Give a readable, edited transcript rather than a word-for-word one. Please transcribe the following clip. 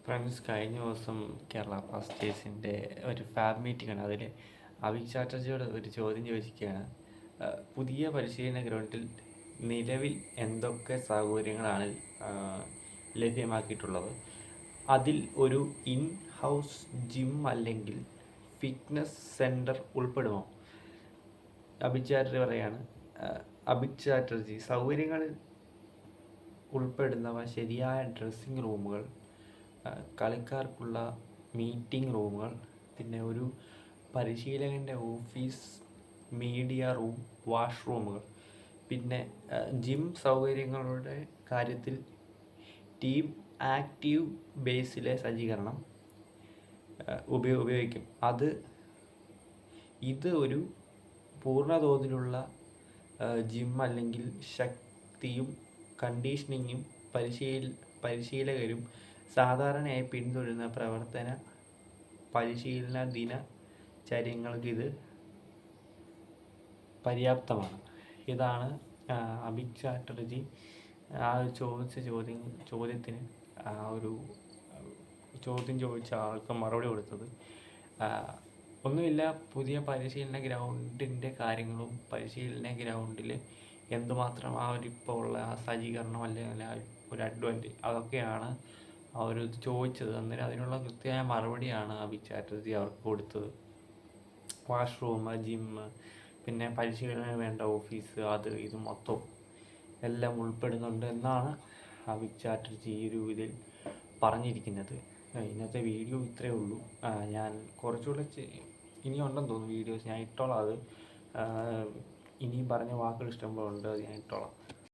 Friends, കഴിഞ്ഞ ദിവസം കേരള ബ്ലാസ്റ്റേഴ്സിൻ്റെ ഒരു ഫാബ് മീറ്റിംഗ് ആണ്. അതിൽ അഭിക് ചാറ്റർജിയോട് ഒരു ചോദ്യം ചോദിക്കുകയാണ്. പുതിയ പരിശീലന ഗ്രൗണ്ടിൽ നിലവിൽ എന്തൊക്കെ സൗകര്യങ്ങളാണ് ലഭ്യമാക്കിയിട്ടുള്ളത്? അതിൽ ഒരു ഇൻ ഹൗസ് ജിം അല്ലെങ്കിൽ ഫിറ്റ്നസ് സെൻറ്റർ ഉൾപ്പെടുമോ? അഭിക് ചാറ്റർജി പറയാണ്. അഭിക് ചാറ്റർജി സൗകര്യങ്ങളിൽ ഉൾപ്പെടുന്നവ ശരിയായ ഡ്രസ്സിംഗ് റൂമുകൾ, കളിക്കാർക്കുള്ള മീറ്റിംഗ് റൂമുകൾ, പിന്നെ ഒരു പരിശീലകൻ്റെ ഓഫീസ്, മീഡിയ റൂം, വാഷ്റൂമുകൾ, പിന്നെ ജിം സൗകര്യങ്ങളുടെ കാര്യത്തിൽ ടീം ആക്റ്റീവ് ബേസിലെ സജ്ജീകരണം ഉപയോഗിക്കും. ഇത് ഒരു പൂർണ്ണതോതിലുള്ള ജിം അല്ലെങ്കിൽ ശക്തിയും കണ്ടീഷനിങ്ങും പരിശീലകരും സാധാരണയായി പിന്തുടരുന്ന പ്രവർത്തന പരിശീലന ദിനചര്യങ്ങൾക്ക് ഇത് പര്യാപ്തമാണ്. ഇതാണ് അഭിക് ചാറ്റർജി ചോദിച്ച ചോദ്യത്തിന് ഒരു ചോദ്യം ചോദിച്ച ആൾക്ക് മറുപടി കൊടുത്തത്. ഒന്നുമില്ല, പുതിയ പരിശീലന ഗ്രൗണ്ടിൻ്റെ കാര്യങ്ങളും പരിശീലന ഗ്രൗണ്ടിൽ എന്തുമാത്രം ഇപ്പോൾ ഉള്ള സജ്ജീകരണം അല്ലെങ്കിൽ ഒരു അഡ്വാൻറ്റേജ് അതൊക്കെയാണ് അവർ ചോദിച്ചത്. അന്നേരം അതിനുള്ള കൃത്യമായ മറുപടിയാണ് അഭിക് ചാറ്റർജി അവർക്ക് കൊടുത്തത്. വാഷ്റൂം, ജിം, പിന്നെ പരിശീലനം വേണ്ട ഓഫീസ്, അത് ഇത് മൊത്തം എല്ലാം ഉൾപ്പെടുന്നുണ്ട് എന്നാണ് അഭിക് ചാറ്റർജി ഈ ഒരു ഇതിൽ പറഞ്ഞിരിക്കുന്നത്. ഇന്നത്തെ വീഡിയോ ഇത്രയേ ഉള്ളൂ. ഞാൻ കുറച്ചുകൂടെ ഇനിയുണ്ടെന്ന് തോന്നുന്നു വീഡിയോസ്, ഞാൻ ഇട്ടോളാം. അത് ഇനിയും പറഞ്ഞ വാക്കുകൾ ഇഷ്ടംപോലെ ഉണ്ട്, അത് ഞാൻ ഇട്ടോളാം.